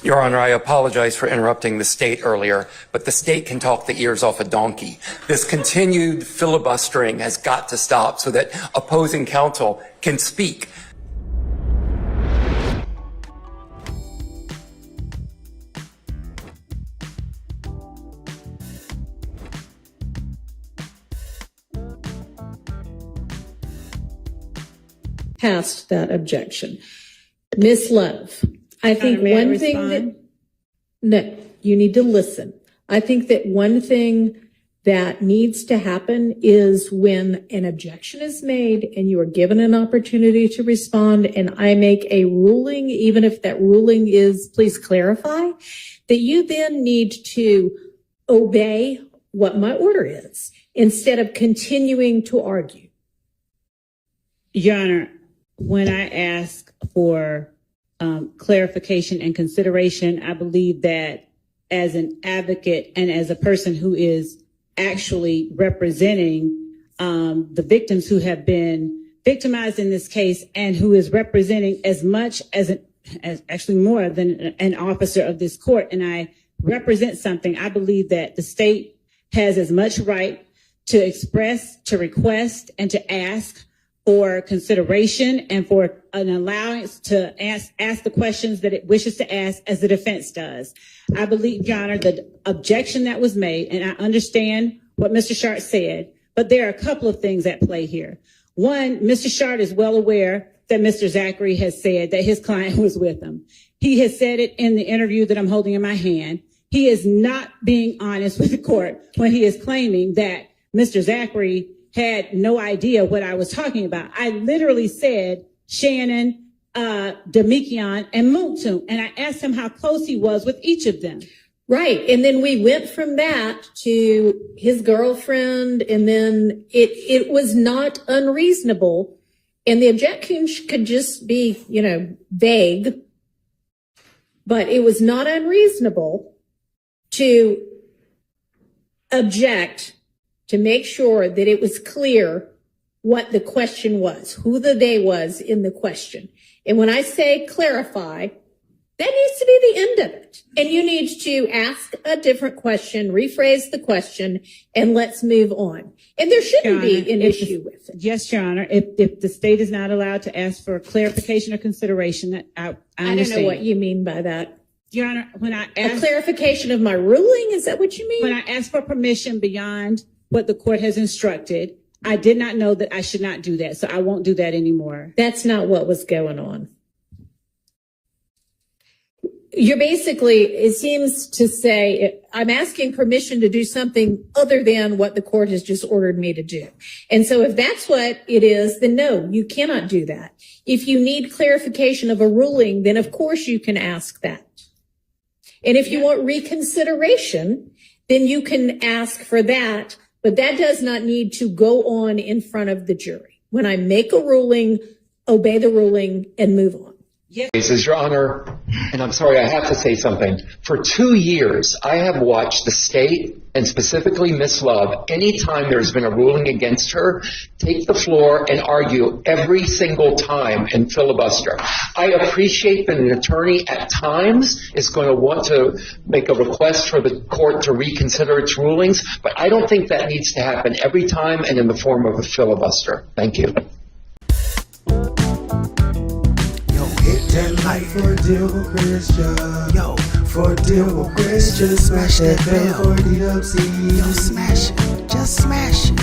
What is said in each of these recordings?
Your Honor, I apologize for interrupting the state earlier, but the state can talk the ears off a donkey. This continued filibustering has got to stop so that opposing counsel can speak. Past that objection. Ms. Love, I think one thing that, no, you need to listen. I think that one thing that needs to happen is when an objection is made and you are given an opportunity to respond and I make a ruling, even if that ruling is, please clarify, that you then need to obey what my order is instead of continuing to argue. Your Honor, when I ask for clarification and consideration, I believe that as an advocate and as a person who is actually representing the victims who have been victimized in this case and who is representing as much as actually more than an officer of this court, and I represent something, I believe that the state has as much right to express, to request, and to ask for consideration and for an allowance to ask the questions that it wishes to ask as the defense does. I believe, Your Honor, the objection that was made, and I understand what Mr. Shart said, but there are a couple of things at play here. One, Mr. Shart is well aware that Mr. Zachary has said that his client was with him. He has said it in the interview that I'm holding in my hand. He is not being honest with the court when he is claiming that Mr. Zachary had no idea what I was talking about. I literally said Shannon, Demikion, and Muktum, and I asked him how close he was with each of them. Right, and then we went from that to his girlfriend, and then it was not unreasonable, and the objection could just be, vague, but it was not unreasonable to object to make sure that it was clear what the question was, who the they was in the question. And when I say clarify, that needs to be the end of it. And you need to ask a different question, rephrase the question, and let's move on. And there shouldn't be an issue with it. Yes, Your Honor. If the state is not allowed to ask for clarification or consideration, I understand. I don't know what you mean by that. Your Honor, when I ask... A clarification of my ruling, is that what you mean? When I ask for permission beyond what the court has instructed, I did not know that I should not do that, so I won't do that anymore. That's not what was going on. You're basically, it seems to say, I'm asking permission to do something other than what the court has just ordered me to do. And so if that's what it is, then no, you cannot do that. If you need clarification of a ruling, then of course you can ask that. And if you want reconsideration, then you can ask for that. But that does not need to go on in front of the jury. When I make a ruling, obey the ruling and move on. Yes, Your Honor, and I'm sorry, I have to say something. For 2 years, I have watched the state, and specifically Ms. Love, anytime there's been a ruling against her, take the floor and argue every single time and filibuster. I appreciate that an attorney at times is going to want to make a request for the court to reconsider its rulings, but I don't think that needs to happen every time and in the form of a filibuster. Thank you. That light for deal with Christian. Yo, for deal with Christian. Smash that bell for DWC. Yo, smash it. Just smash it.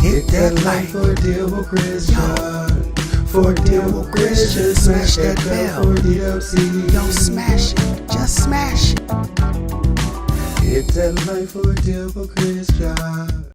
Hit that light for deal with Christian. For deal with Christian. Smash that bell for DWC. Yo, smash it. Just smash it. Hit that light for deal with Christian.